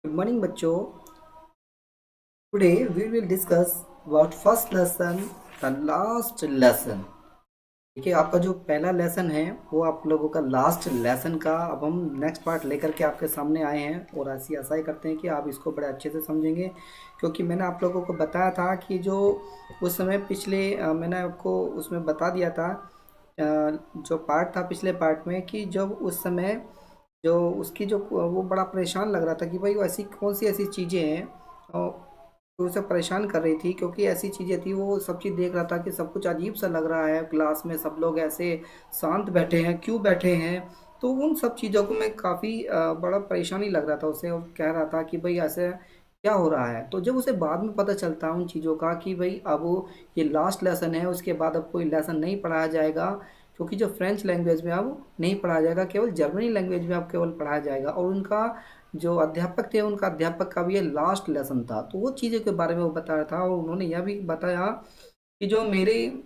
Good morning बच्चों. Today we will discuss about first lesson, the last lesson. देखिए आपका जो पहला लेसन है वो आप लोगों का लास्ट लेसन का अब हम नेक्स्ट पार्ट लेकर के आपके सामने आए हैं और ऐसी आशा ही करते हैं कि आप इसको बड़े अच्छे से समझेंगे, क्योंकि मैंने आप लोगों को बताया था कि जो उस समय पिछले मैंने आपको उसमें बता दिया था जो पार्ट था पिछले पार्ट में कि जब उस समय जो उसकी जो वो बड़ा परेशान लग रहा था कि भाई वो ऐसी कौन सी ऐसी चीज़ें हैं तो उसे परेशान कर रही थी, क्योंकि ऐसी चीज़ें थी वो सब चीज़ देख रहा था कि सब कुछ अजीब सा लग रहा है, क्लास में सब लोग ऐसे शांत बैठे हैं, क्यों बैठे हैं। तो उन सब चीज़ों को मैं काफ़ी बड़ा परेशानी लग रहा था उसे, और कह रहा था कि भाई ऐसे क्या हो रहा है। तो जब उसे बाद में पता चलता उन चीज़ों का कि भाई अब ये लास्ट लेसन है, उसके बाद अब कोई लेसन नहीं पढ़ाया जाएगा, क्योंकि जो फ्रेंच लैंग्वेज में अब नहीं पढ़ाया जाएगा, केवल जर्मनी लैंग्वेज में अब केवल पढ़ाया जाएगा। और उनका जो अध्यापक थे उनका अध्यापक का भी ये लास्ट लेसन था, तो वो चीज़ों के बारे में वो बता रहा था। और उन्होंने यह भी बताया कि जो मेरे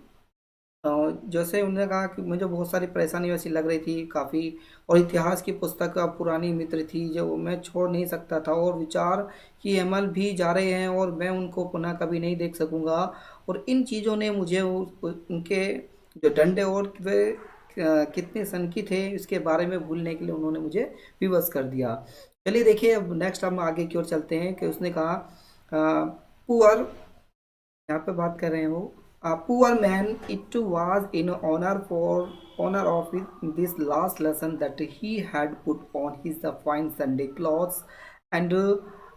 जैसे उन्होंने कहा कि मुझे बहुत सारी परेशानी वैसी लग रही थी काफ़ी, और इतिहास की पुस्तक पुरानी मित्र थी जो मैं छोड़ नहीं सकता था, और विचार की अमल भी जा रहे हैं और मैं उनको पुनः कभी नहीं देख सकूंगा। और इन चीज़ों ने मुझे उनके जो डंडे और वे कितने सनकी थे इसके बारे में भूलने के लिए उन्होंने मुझे विवश कर दिया। चलिए देखिए अब नेक्स्ट हम आगे की ओर चलते हैं कि उसने कहा पुअर, यहाँ पे बात कर रहे हैं वो, poor man it was in honour of this last lesson that he had put on his fine Sunday clothes and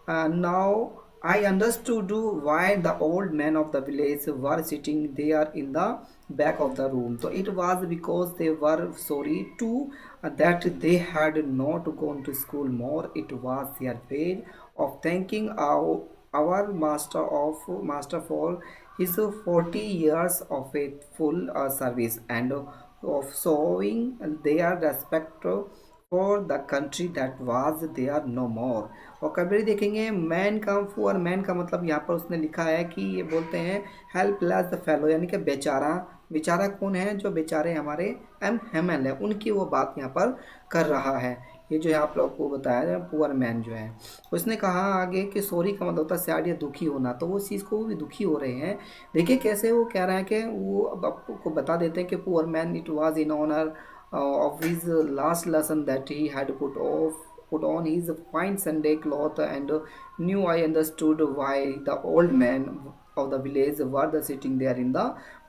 now I understood why the old men of the village were sitting there in the back of the room. So it was because they were sorry too that they had not gone to school more. It was their way of thanking our master for his 40 years of faithful service and of showing their respect for the country that was there no more. और कभी देखेंगे man का for man का मतलब यहाँ पर उसने लिखा है कि ये बोलते हैं हेल्पलेस द फेलो, यानी कि बेचारा। बेचारा कौन है? जो बेचारे हमारे एम हेमल है उनकी वो बात यहाँ पर कर रहा है। ये जो आप लोग को बताया है पुअर मैन जो है, उसने कहा आगे कि सॉरी का मतलब होता है सैड या दुखी होना, तो वो चीज़ को भी दुखी हो रहे हैं। देखिए कैसे वो कह रहा है कि वो अब आपको बता देते हैं कि poor man it was in honour of his last lesson that he had put on his fine Sunday cloth and knew I understood why the old man of the village were the sitting there in the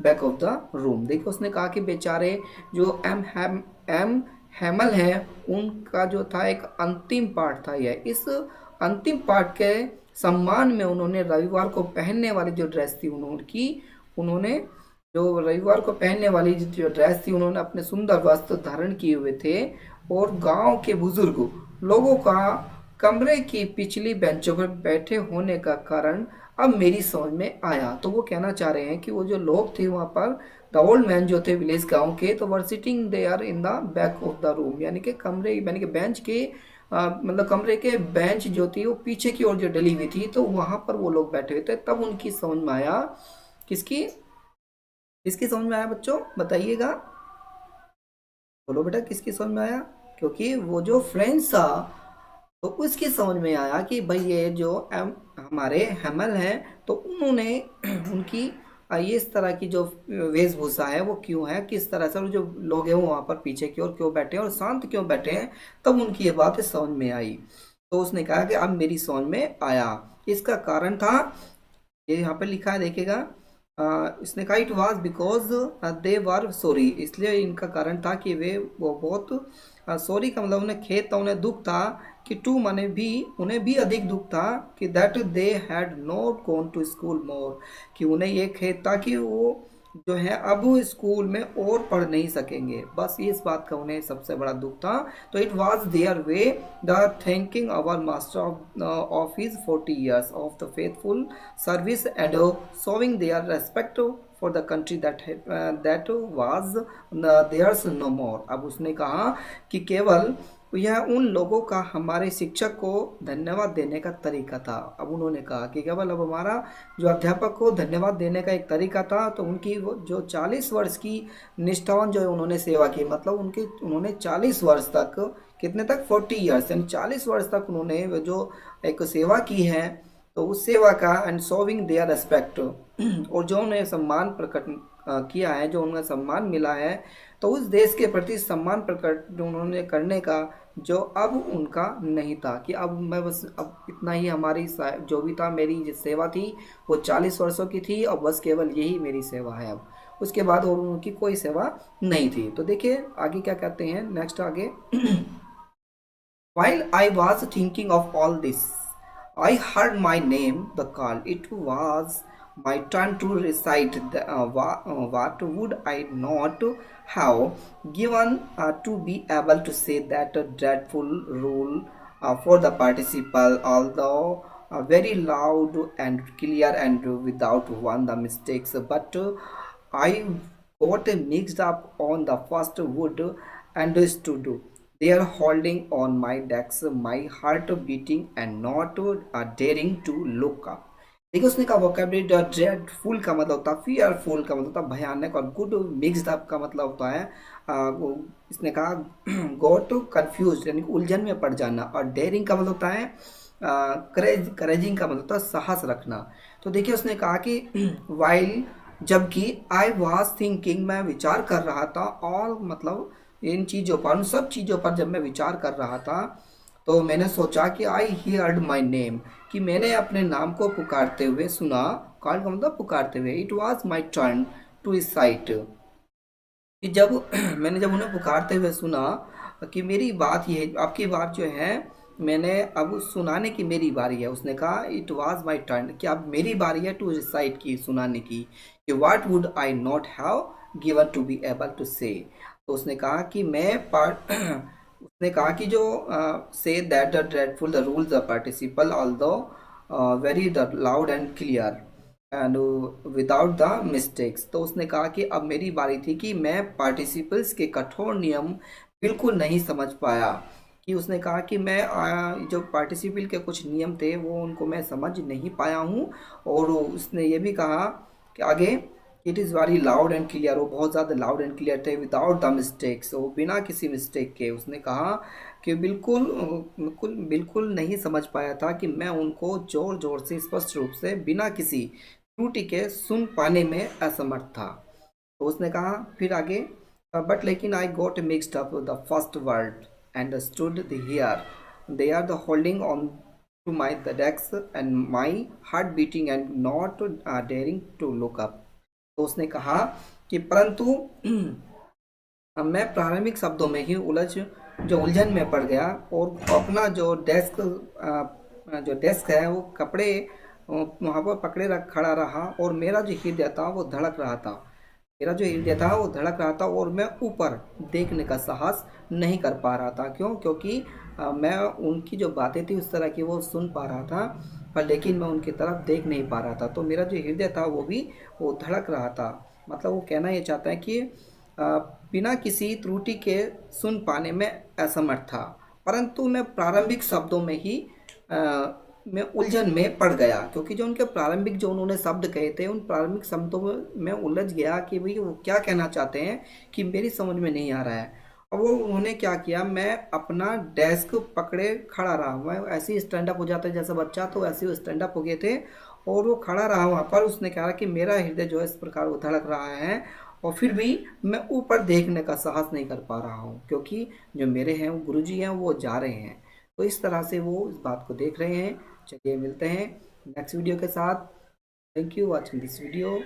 back of the room। देखो उसने कहा कि बेचारे जो M हैमल है उनका जो था एक अंतिम पाठ था यह, इस अंतिम पाठ के सम्मान में उन्होंने रविवार को पहनने वाली जो ड्रेस थी उन्होंने जो रविवार को पहनने वाली जो ड्रेस थी उन्होंने अपने सुंदर वस्त्र धारण किए हुए थे। और गांव के बुजुर्ग लोगों का कमरे की पिछली बेंचों पर बैठे होने का कारण अब मेरी समझ में आया। तो वो कहना चाह रहे हैं कि वो जो लोग थे वहाँ पर द ओल्ड मैन जो थे विलेज गांव के, तो were sitting they are in the back of the room, यानी कि कमरे यानी कि बेंच के मतलब कमरे के बेंच जो थी वो पीछे की ओर जो डली हुई थी, तो वहां पर वो लोग बैठे हुए थे। तब उनकी समझ में आया, किसकी किसकी समझ में आया बच्चों बताइएगा, बोलो बेटा किसकी समझ में आया? क्योंकि वो जो फ्रेंच था तो उसकी समझ में आया कि भाई ये जो हमारे हेमल हैं तो उन्होंने उनकी ये इस तरह की जो वेशभूषा है वो क्यों है, किस तरह से, और जो लोग हैं वो वहाँ पर पीछे की ओर क्यों बैठे हैं और शांत क्यों बैठे हैं, तब उनकी ये बात समझ में आई। तो उसने कहा कि अब मेरी समझ में आया। इसका कारण था, ये यहाँ पर लिखा है देखिएगा, इसने कहा it was because they were sorry, इसलिए इनका कारण था कि वो बहुत सॉरी का मतलब उन्हें खेद था, उन्हें दुख था कि टू माने भी, उन्हें भी अधिक दुख था कि that they had not gone to school more, कि उन्हें ये खेद था कि वो जो है अब स्कूल में और पढ़ नहीं सकेंगे, बस इस बात का उन्हें सबसे बड़ा दुख था। तो it was their way the thanking our master of his 40 years of the faithful service and showing their respect for the country that was theirs no more. अब उसने कहा कि केवल यह उन लोगों का हमारे शिक्षक को धन्यवाद देने का तरीका था। अब उन्होंने कहा कि केवल अब हमारा जो अध्यापक को धन्यवाद देने का एक तरीका था, तो उनकी वो जो 40 वर्ष की निष्ठावान जो उन्होंने सेवा की, मतलब उनकी उन्होंने 40 वर्ष तक कितने तक, 40 ईयर्स, यानी 40 वर्ष तक उन्होंने वो जो एक सेवा की है, तो उस सेवा का एंड शोविंग देयर रेस्पेक्ट, और जो उन्हें सम्मान प्रकट किया है, जो उन्हें सम्मान मिला है, तो उस देश के प्रति सम्मान प्रकट जो उन्होंने करने का जो अब उनका नहीं था, कि अब मैं बस अब इतना ही हमारी जो भी था मेरी जो सेवा थी वो 40 वर्षों की थी, और बस केवल यही मेरी सेवा है, अब उसके बाद और उनकी कोई सेवा नहीं थी। तो देखिए आगे क्या कहते हैं, नेक्स्ट आगे While I was thinking of all this, I heard my name, the call. It was my turn to recite what would I not have given to be able to say that dreadful rule for the participle, although very loud and clear and without one the mistakes. But I got mixed up on the first word and stood there holding on my decks, my heart beating and not daring to look up. देखिए उसने कहा vocabulary, dreadful का मतलब होता है fearful का मतलब होता है भयानक, और गुड मिक्स्ड अप का मतलब होता है इसने कहा गॉट कंफ्यूज यानी उलझन में पड़ जाना, और डेयरिंग का मतलब होता है करेजिंग का मतलब होता है साहस रखना। तो देखिए उसने कहा कि वाइल, जबकि आई वॉज थिंकिंग, मैं विचार कर रहा था, ऑल मतलब इन चीज़ों पर, उन सब चीज़ों पर जब मैं विचार कर रहा था, तो मैंने सोचा कि आई हियर्ड माई नेम, कि मैंने अपने नाम को पुकारते हुए सुना। कॉल का मतलब पुकारते हुए। It was my turn to cite, कि जब मैंने जब उन्हें पुकारते हुए सुना कि मेरी बात ये आपकी बात जो है मैंने अब सुनाने की मेरी बारी है। उसने कहा इट वाज माय टर्न, कि अब मेरी बारी है टू रिसाइट की, सुनाने की, कि what would I not have given to be able to say. तो उसने कहा कि मैं पार्ट उसने कहा कि जो say that the dreadful the rules the participle although very the loud and clear and without the mistakes. तो उसने कहा कि अब मेरी बारी थी कि मैं पार्टिसिपल्स के कठोर नियम बिल्कुल नहीं समझ पाया, कि उसने कहा कि मैं जो पार्टिसिपल के कुछ नियम थे वो उनको मैं समझ नहीं पाया हूँ। और उसने ये भी कहा कि आगे it is very loud and clear, वो बहुत ज़्यादा लाउड एंड क्लियर थे, विदाउट द मिस्टेक्स, वो बिना किसी मिस्टेक के। उसने कहा कि बिल्कुल बिल्कुल बिल्कुल नहीं समझ पाया था कि मैं उनको ज़ोर ज़ोर से स्पष्ट रूप से बिना किसी त्रुटि के सुन पाने में असमर्थ था। तो उसने कहा फिर आगे, बट लेकिन I got mixed up the first word and stood here they are the holding on to my the desk and my heart beating and not daring to look up. तो उसने कहा कि परंतु मैं प्रारंभिक शब्दों में ही उलझन में पड़ गया, और अपना जो डेस्क है वो कपड़े वहाँ पर पकड़े खड़ा रहा, और मेरा जो हृदय था वो धड़क रहा था, मेरा जो हृदय था वो धड़क रहा था, और मैं ऊपर देखने का साहस नहीं कर पा रहा था। क्यों? क्योंकि मैं उनकी जो बातें थी उस तरह की वो सुन पा रहा था, पर लेकिन मैं उनकी तरफ देख नहीं पा रहा था। तो मेरा जो हृदय था वो धड़क रहा था। मतलब वो कहना ये चाहता है कि बिना किसी त्रुटि के सुन पाने में असमर्थ था, परंतु मैं प्रारंभिक शब्दों में ही मैं उलझन में पड़ गया, क्योंकि जो उनके प्रारंभिक जो उन्होंने शब्द कहे थे उन प्रारंभिक शब्दों में मैं उलझ गया कि भाई वो क्या कहना चाहते हैं, कि मेरी समझ में नहीं आ रहा है। अब वो उन्होंने क्या किया, मैं अपना डेस्क पकड़े खड़ा रहा, मैं ऐसे ही स्टैंड अप हो जाता है जैसा बच्चा, तो ऐसे ही स्टैंड अप हो गए थे, और वो खड़ा रहा वहाँ पर। उसने कहा कि मेरा हृदय जो है इस प्रकार वो धड़क रहा है, और फिर भी मैं ऊपर देखने का साहस नहीं कर पा रहा हूँ, क्योंकि जो मेरे हैं वो गुरुजी हैं वो जा रहे हैं। तो इस तरह से वो इस बात को देख रहे हैं। चलिए मिलते हैं नेक्स्ट वीडियो के साथ। Thank you watching this video.